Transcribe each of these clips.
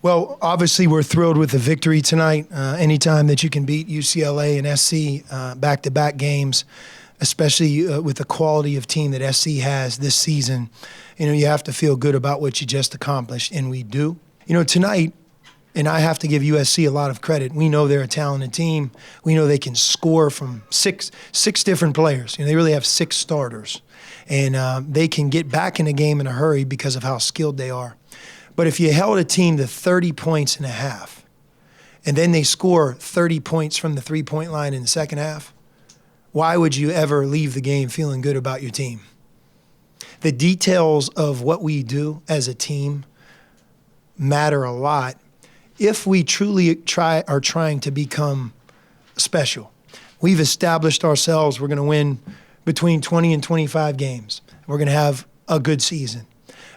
Well, obviously we're thrilled with the victory tonight. Anytime that you can beat UCLA and SC back-to-back games, especially with the quality of team that SC has this season, you have to feel good about what you just accomplished, and we do. Tonight, and I have to give USC a lot of credit. We know they're a talented team. We know they can score from six different players. They really have 6 starters, and they can get back in the game in a hurry because of how skilled they are. But if you held a team to 30 points in a half, and then they score 30 points from the three-point line in the second half, why would you ever leave the game feeling good about your team? The details of what we do as a team matter a lot if we truly are trying to become special. We've established ourselves, we're going to win between 20 and 25 games. We're going to have a good season.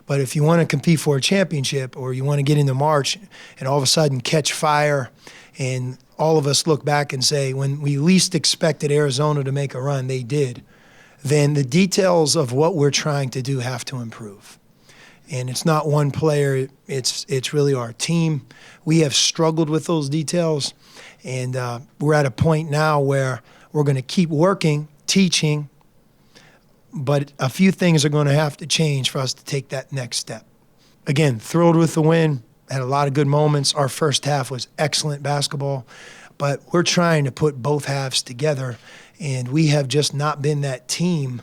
But if you want to compete for a championship, or you want to get into March and all of a sudden catch fire, and all of us look back and say, when we least expected Arizona to make a run, they did, then the details of what we're trying to do have to improve. And it's not one player, it's really our team. We have struggled with those details, and we're at a point now where we're going to keep working, teaching, but a few things are going to have to change for us to take that next step. Again, thrilled with the win, had a lot of good moments. Our first half was excellent basketball, but we're trying to put both halves together, and we have just not been that team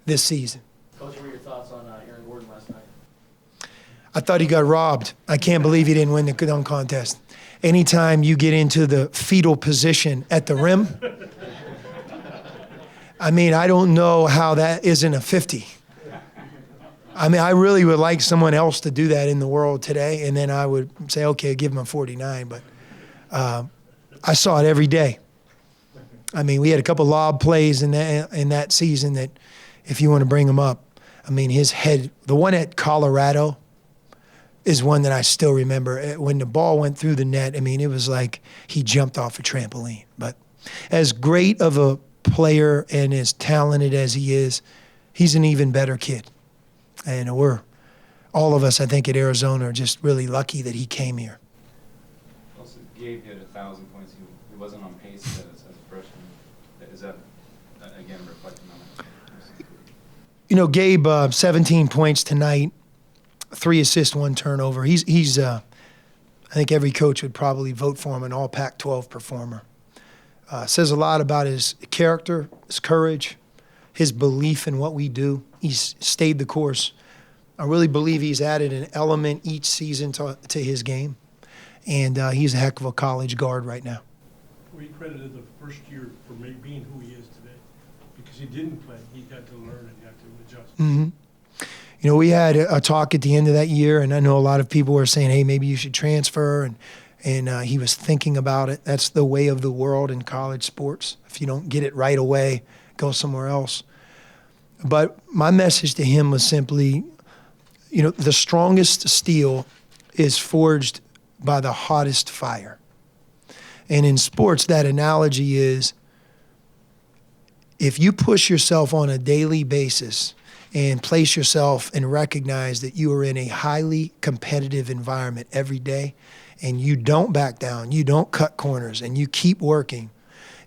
this season. Coach, what were your thoughts on Aaron Gordon last night? I thought he got robbed. I can't believe he didn't win the dunk contest. Anytime you get into the fetal position at the rim, I don't know how that isn't a 50. I really would like someone else to do that in the world today, and then I would say, okay, give him a 49. But I saw it every day. We had a couple lob plays in that season that, if you want to bring them up, his head, the one at Colorado is one that I still remember. When the ball went through the net, it was like he jumped off a trampoline. But as great of a player and as talented as he is, he's an even better kid. And all of us, I think, at Arizona are just really lucky that he came here. Also, Gabe had 1,000 points. He wasn't on pace as a freshman. Is that, again, reflecting on that? Gabe, 17 points tonight, 3 assists, 1 turnover. He's I think every coach would probably vote for him an all Pac-12 performer. Says a lot about his character, his courage, his belief in what we do. He's stayed the course. I really believe he's added an element each season to his game, and he's a heck of a college guard right now. We credited the first year for being who he is today, because he didn't play. He had to learn and had to adjust. Mm-hmm. We had a talk at the end of that year, and I know a lot of people were saying, hey, maybe you should transfer, and he was thinking about it. That's the way of the world in college sports. If you don't get it right away, go somewhere else. But my message to him was simply, the strongest steel is forged by the hottest fire. And in sports, that analogy is, if you push yourself on a daily basis and place yourself and recognize that you are in a highly competitive environment every day, and you don't back down, you don't cut corners, and you keep working,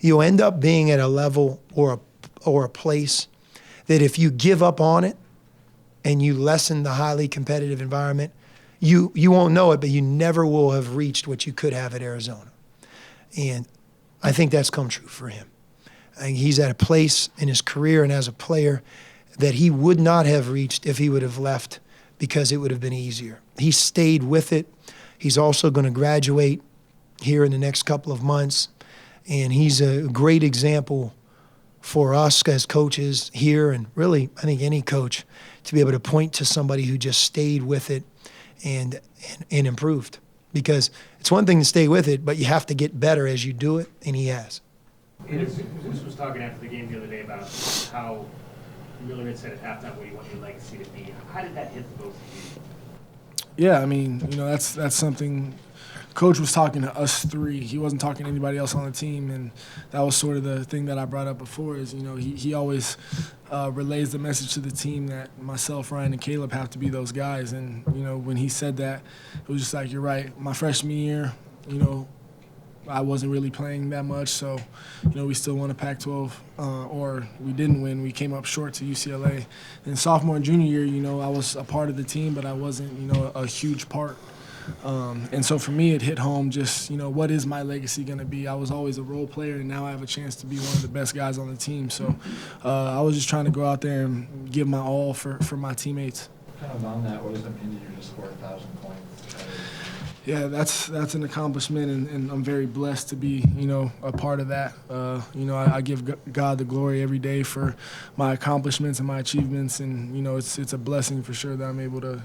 you'll end up being at a level or a place that if you give up on it and you lessen the highly competitive environment, you won't know it, but you never will have reached what you could have at Arizona. And I think that's come true for him. I think he's at a place in his career and as a player that he would not have reached if he would have left, because it would have been easier. He stayed with it. He's also going to graduate here in the next couple of months, and he's a great example for us as coaches here, and really, I think any coach, to be able to point to somebody who just stayed with it and improved. Because it's one thing to stay with it, but you have to get better as you do it, and he has. This was talking after the game the other day about how Miller had said at halftime what you want your legacy to be. How did that hit the both of you? Yeah, I mean, that's something. Coach was talking to us three. He wasn't talking to anybody else on the team, and that was sort of the thing that I brought up before. Is he always relays the message to the team that myself, Ryan, and Caleb have to be those guys. And when he said that, it was just like, you're right. My freshman year, I wasn't really playing that much, so we still won a Pac-12, or we didn't win. We came up short to UCLA. And sophomore and junior year, I was a part of the team, but I wasn't a huge part. And so for me, it hit home just, what is my legacy going to be? I was always a role player, and now I have a chance to be one of the best guys on the team. So I was just trying to go out there and give my all for my teammates. Kind of on that, what does it mean to you to score 1,000 points? Yeah, that's an accomplishment, and I'm very blessed to be, a part of that. I give God the glory every day for my accomplishments and my achievements, and it's a blessing for sure that I'm able to,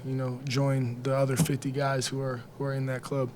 join the other 50 guys who are in that club.